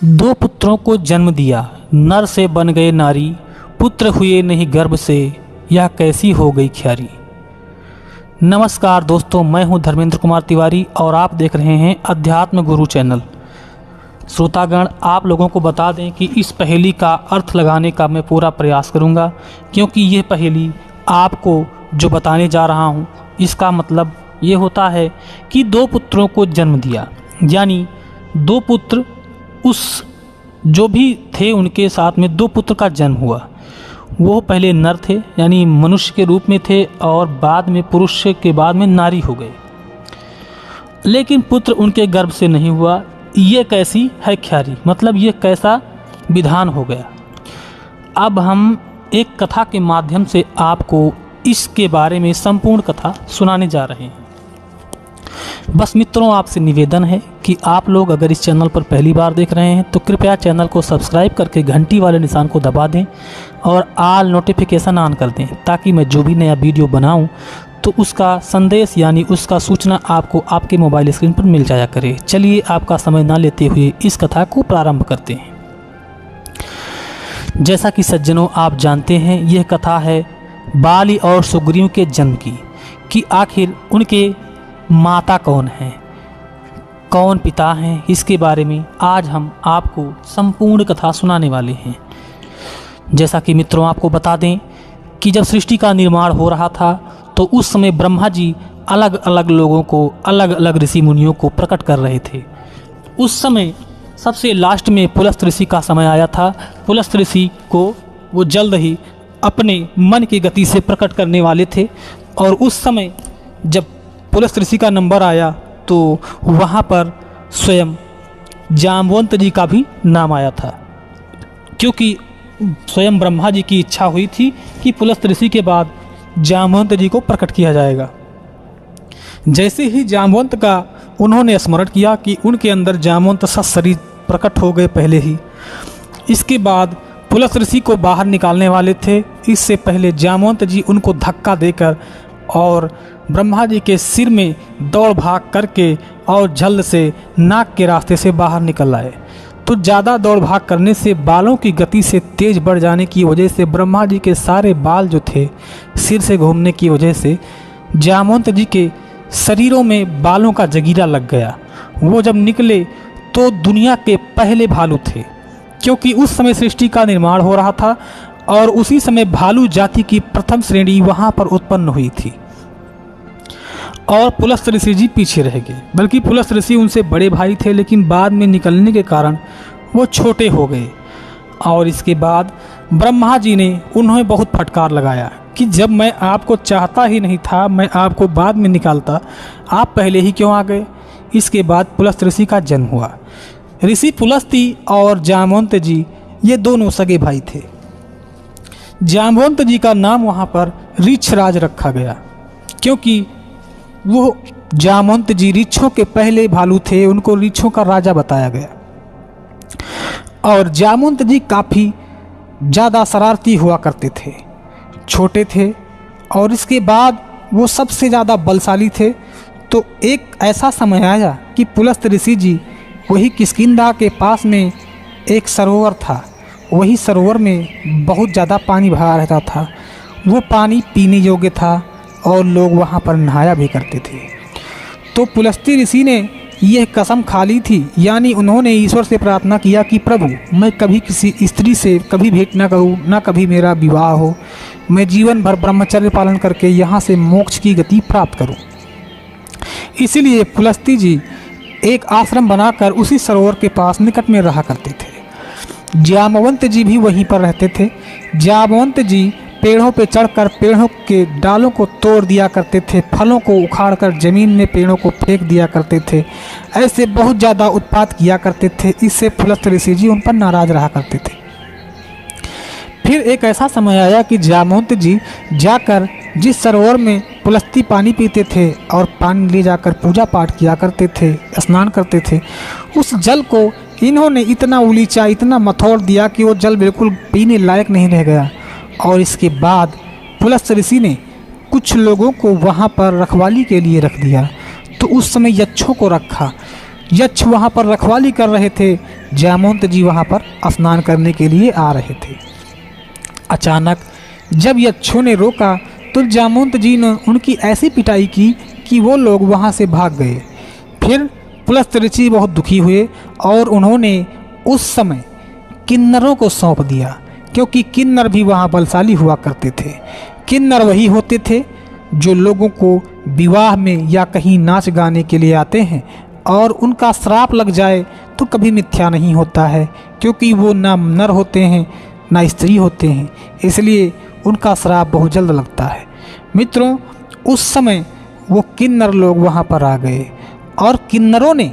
दो पुत्रों को जन्म दिया, नर से बन गए नारी, पुत्र हुए नहीं गर्भ से, यह कैसी हो गई ख्यारी। नमस्कार दोस्तों, मैं हूं धर्मेंद्र कुमार तिवारी और आप देख रहे हैं अध्यात्म गुरु चैनल। श्रोतागण, आप लोगों को बता दें कि इस पहेली का अर्थ लगाने का मैं पूरा प्रयास करूंगा, क्योंकि यह पहेली आपको जो बताने जा रहा हूं इसका मतलब ये होता है कि दो पुत्रों को जन्म दिया, यानी दो पुत्र उस जो भी थे उनके साथ में दो पुत्र का जन्म हुआ। वो पहले नर थे यानी मनुष्य के रूप में थे और बाद में पुरुष के बाद में नारी हो गए, लेकिन पुत्र उनके गर्भ से नहीं हुआ। ये कैसी है ख्यारी, मतलब ये कैसा विधान हो गया। अब हम एक कथा के माध्यम से आपको इसके बारे में संपूर्ण कथा सुनाने जा रहे हैं। बस मित्रों, आपसे निवेदन है कि आप लोग अगर इस चैनल पर पहली बार देख रहे हैं तो कृपया चैनल को सब्सक्राइब करके घंटी वाले निशान को दबा दें और ऑल नोटिफिकेशन ऑन कर दें, ताकि मैं जो भी नया वीडियो बनाऊं तो उसका संदेश यानी उसका सूचना आपको आपके मोबाइल स्क्रीन पर मिल जाया करे। चलिए आपका समय ना लेते हुए इस कथा को प्रारंभ करते हैं। जैसा कि सज्जनों आप जानते हैं, यह कथा है बाली और सुग्रीव के जन्म की, कि आखिर उनके माता कौन हैं, कौन पिता हैं, इसके बारे में आज हम आपको संपूर्ण कथा सुनाने वाले हैं। जैसा कि मित्रों आपको बता दें कि जब सृष्टि का निर्माण हो रहा था तो उस समय ब्रह्मा जी अलग अलग लोगों को, अलग अलग ऋषि मुनियों को प्रकट कर रहे थे। उस समय सबसे लास्ट में पुलस्त ऋषि का समय आया था। पुलस्त ऋषि को वो जल्द ही अपने मन की गति से प्रकट करने वाले थे, और उस समय जब पुलस्त ऋषि का नंबर आया तो वहाँ पर स्वयं जामवंत जी का भी नाम आया था, क्योंकि स्वयं ब्रह्मा जी की इच्छा हुई थी कि पुलस्त ऋषि के बाद जामवंत जी को प्रकट किया जाएगा। जैसे ही जामवंत का उन्होंने स्मरण किया कि उनके अंदर जामवंत सा शरीर प्रकट हो गए पहले ही, इसके बाद पुलस्त ऋषि को बाहर निकालने वाले थे। इससे पहले जामवंत जी उनको धक्का देकर और ब्रह्मा जी के सिर में दौड़ भाग करके और जल्द से नाक के रास्ते से बाहर निकल आए। तो ज़्यादा दौड़ भाग करने से बालों की गति से तेज बढ़ जाने की वजह से ब्रह्मा जी के सारे बाल जो थे सिर से घूमने की वजह से जामवंत जी के शरीरों में बालों का जगीरा लग गया। वो जब निकले तो दुनिया के पहले भालू थे, क्योंकि उस समय सृष्टि का निर्माण हो रहा था और उसी समय भालू जाति की प्रथम श्रेणी वहाँ पर उत्पन्न हुई थी। और पुलस्त ऋषि जी पीछे रह गए, बल्कि पुलस्त ऋषि उनसे बड़े भाई थे, लेकिन बाद में निकलने के कारण वो छोटे हो गए। और इसके बाद ब्रह्मा जी ने उन्हें बहुत फटकार लगाया कि जब मैं आपको चाहता ही नहीं था, मैं आपको बाद में निकालता, आप पहले ही क्यों आ गए। इसके बाद पुलस्त ऋषि का जन्म हुआ। ऋषि पुलस्ती और जामवंत जी ये दोनों सगे भाई थे। जामवंत जी का नाम वहाँ पर ऋक्षराज रखा गया, क्योंकि वो जामवंत जी ऋक्षों के पहले भालू थे, उनको ऋक्षों का राजा बताया गया। और जामवंत जी काफ़ी ज़्यादा शरारती हुआ करते थे, छोटे थे और इसके बाद वो सबसे ज़्यादा बलशाली थे। तो एक ऐसा समय आया कि पुलस्त ऋषि जी वही किष्किंधा के पास में एक सरोवर था, वही सरोवर में बहुत ज़्यादा पानी भरा रहता था। वो पानी पीने योग्य था और लोग वहाँ पर नहाया भी करते थे। तो पुलस्ती ऋषि ने यह कसम खा ली थी, यानी उन्होंने ईश्वर से प्रार्थना किया कि प्रभु, मैं कभी किसी स्त्री से कभी भेंट ना करूँ, ना कभी मेरा विवाह हो, मैं जीवन भर ब्रह्मचर्य पालन करके यहाँ से मोक्ष की गति प्राप्त करूँ। इसीलिए पुलस्ती जी एक आश्रम बनाकर उसी सरोवर के पास निकट में रहा करते थे। जामवंत जी भी वहीं पर रहते थे। जामवंत जी पेड़ों पे चढ़कर पेड़ों के डालों को तोड़ दिया करते थे, फलों को उखाड़कर जमीन में पेड़ों को फेंक दिया करते थे। ऐसे बहुत ज़्यादा उत्पात किया करते थे। इससे पुलस्त ऋषि जी उन पर नाराज रहा करते थे। फिर एक ऐसा समय आया कि जामवंत जी जाकर जिस सरोवर में पुलस्ती पानी पीते थे और पानी ले जाकर पूजा पाठ किया करते थे, स्नान करते थे, उस जल को इन्होंने इतना उलीचा, इतना मथोड़ दिया कि वो जल बिल्कुल पीने लायक नहीं रह गया। और इसके बाद पुलस्त ऋषि ने कुछ लोगों को वहाँ पर रखवाली के लिए रख दिया। तो उस समय यक्षों को रखा, यक्ष वहाँ पर रखवाली कर रहे थे, जामवंत जी वहाँ पर स्नान करने के लिए आ रहे थे। अचानक जब यक्षों ने रोका तो जामवंत जी ने उनकी ऐसी पिटाई की कि वो लोग वहाँ से भाग गए। फिर पुलस्त ऋषि बहुत दुखी हुए और उन्होंने उस समय किन्नरों को सौंप दिया, क्योंकि किन्नर भी वहाँ बलशाली हुआ करते थे। किन्नर वही होते थे जो लोगों को विवाह में या कहीं नाच गाने के लिए आते हैं, और उनका श्राप लग जाए तो कभी मिथ्या नहीं होता है, क्योंकि वो ना नर होते हैं ना स्त्री होते हैं, इसलिए उनका श्राप बहुत जल्द लगता है। मित्रों, उस समय वो किन्नर लोग वहाँ पर आ गए और किन्नरों ने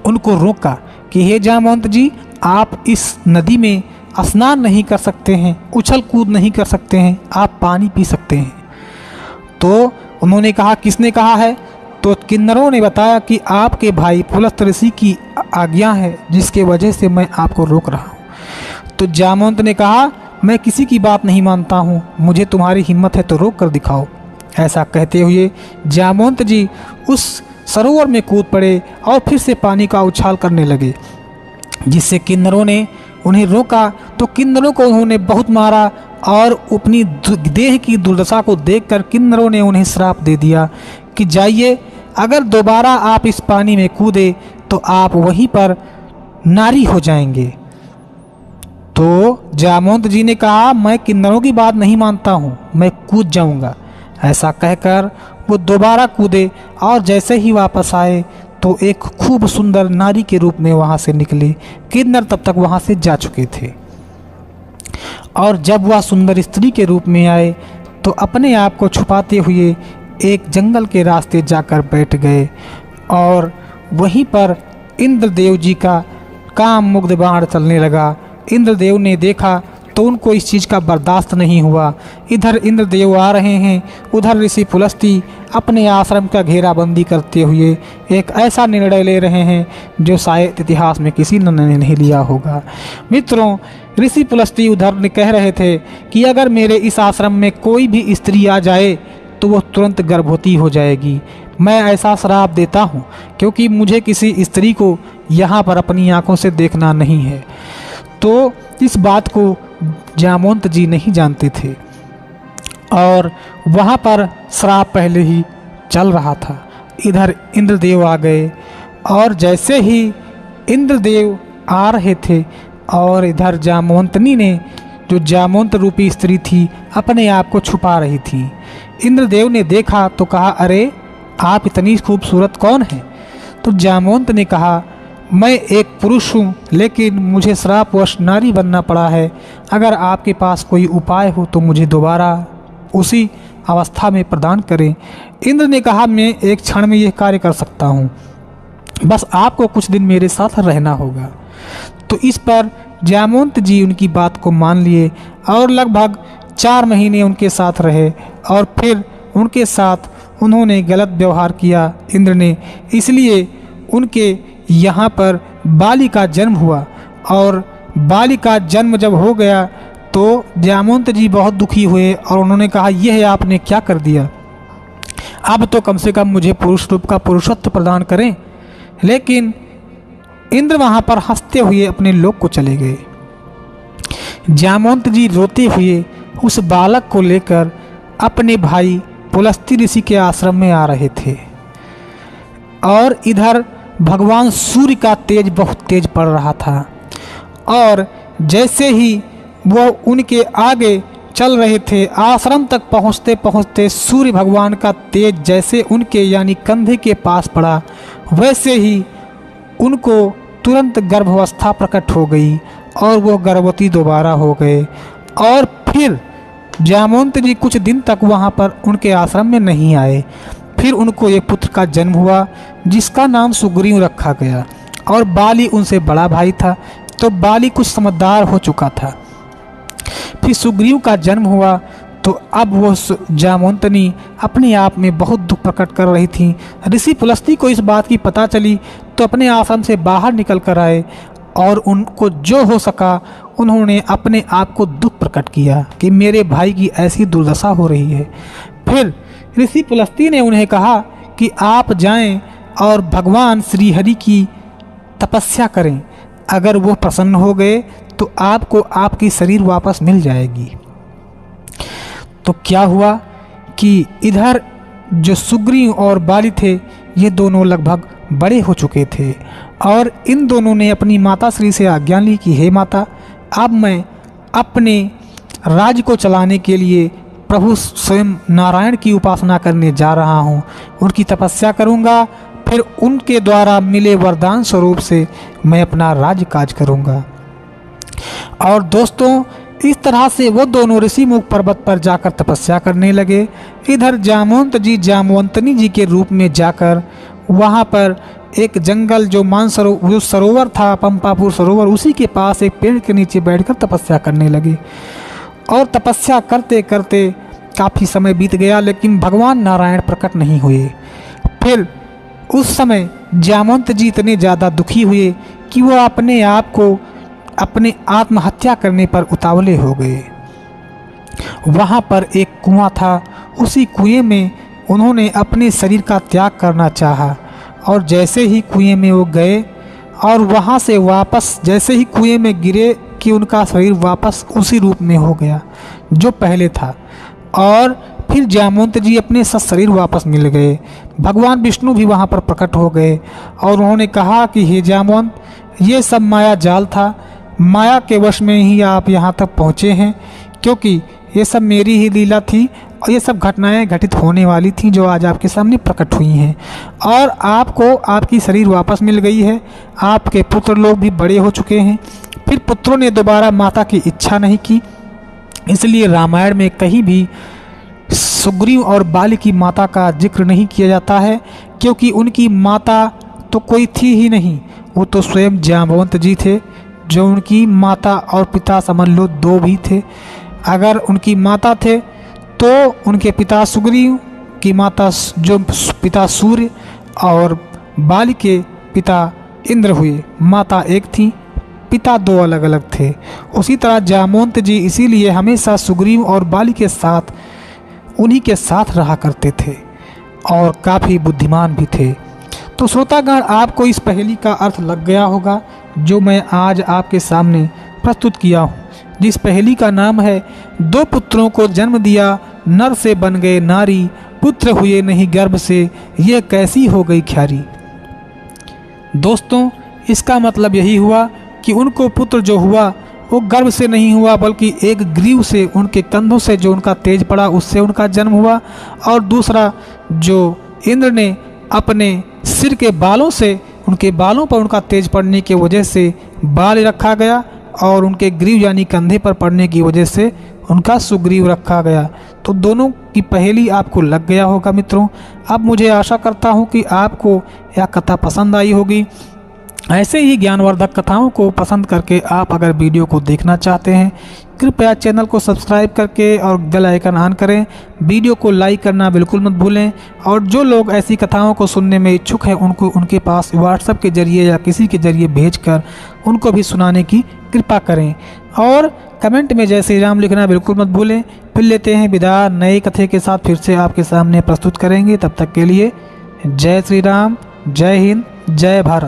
उनको रोका कि हे जामवंत जी, आप इस नदी में स्नान नहीं कर सकते हैं, उछल कूद नहीं कर सकते हैं, आप पानी पी सकते हैं। तो उन्होंने कहा, किसने कहा है? तो किन्नरों ने बताया कि आपके भाई पुलस्त ऋषि की आज्ञा है, जिसके वजह से मैं आपको रोक रहा हूँ। तो जामवंत ने कहा, मैं किसी की बात नहीं मानता हूँ, मुझे तुम्हारी हिम्मत है तो रोक कर दिखाओ। ऐसा कहते हुए जामवंत जी उस सरोवर में कूद पड़े और फिर से पानी का उछाल करने लगे, जिससे किन्नरों ने उन्हें रोका। तो किन्नरों को उन्होंने बहुत मारा और अपनी देह की दुर्दशा को देखकर किन्नरों ने उन्हें श्राप दे दिया कि जाइए, अगर दोबारा आप इस पानी में कूदे तो आप वहीं पर नारी हो जाएंगे। तो जामवंत जी ने कहा, मैं किन्नरों की बात नहीं मानता हूँ, मैं कूद जाऊँगा। ऐसा कहकर वो दोबारा कूदे और जैसे ही वापस आए तो एक खूब सुंदर नारी के रूप में वहाँ से निकले। किन्नर तब तक वहाँ से जा चुके थे, और जब वह सुंदर स्त्री के रूप में आए तो अपने आप को छुपाते हुए एक जंगल के रास्ते जाकर बैठ गए, और वहीं पर इंद्रदेव जी का काम मुग्ध बाण चलने लगा। इंद्रदेव ने देखा तो उनको इस चीज़ का बर्दाश्त नहीं हुआ। इधर इंद्रदेव आ रहे हैं, उधर ऋषि पुलस्ती अपने आश्रम का घेराबंदी करते हुए एक ऐसा निर्णय ले रहे हैं जो शायद इतिहास में किसी ने नहीं लिया होगा। मित्रों, ऋषि पुलस्ती उधर ने कह रहे थे कि अगर मेरे इस आश्रम में कोई भी स्त्री आ जाए तो वह तुरंत गर्भवती हो जाएगी। मैं ऐसा श्राप देता हूँ, क्योंकि मुझे किसी स्त्री को यहाँ पर अपनी आंखों से देखना नहीं है। तो इस बात को जामवंत जी नहीं जानते थे, और वहाँ पर श्राप पहले ही चल रहा था। इधर इंद्रदेव आ गए, और जैसे ही इंद्रदेव आ रहे थे और इधर जामवंतनी ने, जो जामवंत रूपी स्त्री थी, अपने आप को छुपा रही थी। इंद्रदेव ने देखा तो कहा, अरे आप इतनी खूबसूरत कौन हैं? तो जामवंत ने कहा, मैं एक पुरुष हूँ, लेकिन मुझे श्रापवश नारी बनना पड़ा है। अगर आपके पास कोई उपाय हो तो मुझे दोबारा उसी अवस्था में प्रदान करें। इंद्र ने कहा, मैं एक क्षण में यह कार्य कर सकता हूँ, बस आपको कुछ दिन मेरे साथ रहना होगा। तो इस पर जामवंत जी उनकी बात को मान लिए और लगभग 4 महीने उनके साथ रहे, और फिर उनके साथ उन्होंने गलत व्यवहार किया इंद्र ने, इसलिए उनके यहाँ पर बाली का जन्म हुआ। और बाली का जन्म जब हो गया तो जामवंत जी बहुत दुखी हुए और उन्होंने कहा, यह आपने क्या कर दिया, अब तो कम से कम मुझे पुरुष रूप का पुरुषत्व प्रदान करें। लेकिन इंद्र वहाँ पर हंसते हुए अपने लोक को चले गए। जामवंत जी रोते हुए उस बालक को लेकर अपने भाई पुलस्ती ऋषि के आश्रम में आ रहे थे, और इधर भगवान सूर्य का तेज बहुत तेज पड़ रहा था, और जैसे ही वो उनके आगे चल रहे थे, आश्रम तक पहुँचते पहुँचते सूर्य भगवान का तेज जैसे उनके यानी कंधे के पास पड़ा, वैसे ही उनको तुरंत गर्भावस्था प्रकट हो गई और वो गर्भवती दोबारा हो गए। और फिर जामवंत जी कुछ दिन तक वहाँ पर उनके आश्रम में नहीं आए। फिर उनको ये पुत्र का जन्म हुआ, जिसका नाम सुग्रीव रखा गया, और बाली उनसे बड़ा भाई था, तो बाली कुछ समझदार हो चुका था। फिर सुग्रीव का जन्म हुआ, तो अब वो जामवंतनी अपने आप में बहुत दुख प्रकट कर रही थी। ऋषि पुलस्ती को इस बात की पता चली तो अपने आश्रम से बाहर निकल कर आए, और उनको जो हो सका उन्होंने अपने आप को दुख प्रकट किया कि मेरे भाई की ऐसी दुर्दशा हो रही है। फिर ऋषि पुलस्ती ने उन्हें कहा कि आप जाएं और भगवान श्री हरि की तपस्या करें। अगर वो प्रसन्न हो गए तो आपको आपकी शरीर वापस मिल जाएगी। तो क्या हुआ कि इधर जो सुग्रीव और बाली थे ये दोनों लगभग बड़े हो चुके थे और इन दोनों ने अपनी माता श्री से आज्ञा ली कि हे माता, अब मैं अपने राज्य को चलाने के लिए प्रभु स्वयं नारायण की उपासना करने जा रहा हूँ, उनकी तपस्या करूँगा, फिर उनके द्वारा मिले वरदान स्वरूप से मैं अपना राज्य काज करूँगा। और दोस्तों, इस तरह से वो दोनों ऋषिमुख पर्वत पर जाकर तपस्या करने लगे। इधर जामवंत जी जामवंतनी जी के रूप में जाकर वहाँ पर एक जंगल जो सरोवर था, पंपापुर सरोवर, उसी के पास एक पेड़ के नीचे बैठकर तपस्या करने लगे। और तपस्या करते करते काफ़ी समय बीत गया, लेकिन भगवान नारायण प्रकट नहीं हुए। फिर उस समय जामवंत जी इतने ज़्यादा दुखी हुए कि वो अपने आप को अपने आत्महत्या करने पर उतावले हो गए। वहाँ पर एक कुआं था, उसी कुएं में उन्होंने अपने शरीर का त्याग करना चाहा और जैसे ही कुएं में वो गए और वहाँ से वापस जैसे ही कुएं में गिरे कि उनका शरीर वापस उसी रूप में हो गया जो पहले था। और फिर जामवंत जी अपने शरीर वापस मिल गए। भगवान विष्णु भी वहाँ पर प्रकट हो गए और उन्होंने कहा कि हे जामवंत, ये सब माया जाल था, माया के वश में ही आप यहाँ तक पहुँचे हैं, क्योंकि ये सब मेरी ही लीला थी और ये सब घटनाएं घटित होने वाली थी जो आज आपके सामने प्रकट हुई हैं। और आपको आपकी शरीर वापस मिल गई है, आपके पुत्र लोग भी बड़े हो चुके हैं। फिर पुत्रों ने दोबारा माता की इच्छा नहीं की, इसलिए रामायण में कहीं भी सुग्रीव और बाली की माता का जिक्र नहीं किया जाता है, क्योंकि उनकी माता तो कोई थी ही नहीं, वो तो स्वयं जाम्बवंत जी थे जो उनकी माता और पिता समझ लो दो भी थे। अगर उनकी माता थे तो उनके पिता सुग्रीव की माता जो पिता सूर्य और बाली के पिता इंद्र हुए। माता एक थी, पिता दो अलग अलग थे। उसी तरह जामवंत जी इसीलिए हमेशा सुग्रीव और बाली के साथ उन्हीं के साथ रहा करते थे और काफ़ी बुद्धिमान भी थे। तो श्रोतागण, आपको इस पहेली का अर्थ लग गया होगा जो मैं आज आपके सामने प्रस्तुत किया हूँ, जिस पहेली का नाम है दो पुत्रों को जन्म दिया, नर से बन गए नारी, पुत्र हुए नहीं गर्भ से, ये कैसी हो गई ख्यारी। दोस्तों, इसका मतलब यही हुआ कि उनको पुत्र जो हुआ वो गर्भ से नहीं हुआ, बल्कि एक ग्रीव से, उनके कंधों से जो उनका तेज पड़ा उससे उनका जन्म हुआ। और दूसरा जो इंद्र ने अपने सिर के बालों से, उनके बालों पर उनका तेज पड़ने की वजह से बाल रखा गया और उनके ग्रीव यानी कंधे पर पड़ने की वजह से उनका सुग्रीव रखा गया। तो दोनों की पहेली आपको लग गया होगा मित्रों। अब मुझे आशा करता हूँ कि आपको यह कथा पसंद आई होगी। ऐसे ही ज्ञानवर्धक कथाओं को पसंद करके आप अगर वीडियो को देखना चाहते हैं, कृपया चैनल को सब्सक्राइब करके और बेल आइकन ऑन करें। वीडियो को लाइक करना बिल्कुल मत भूलें। और जो लोग ऐसी कथाओं को सुनने में इच्छुक हैं उनको उनके पास व्हाट्सएप के जरिए या किसी के जरिए भेजकर उनको भी सुनाने की कृपा करें। और कमेंट में जय श्री राम लिखना बिल्कुल मत भूलें। फिर लेते हैं विदा, नए कथे के साथ फिर से आपके सामने प्रस्तुत करेंगे। तब तक के लिए जय श्री राम, जय हिंद, जय भारत।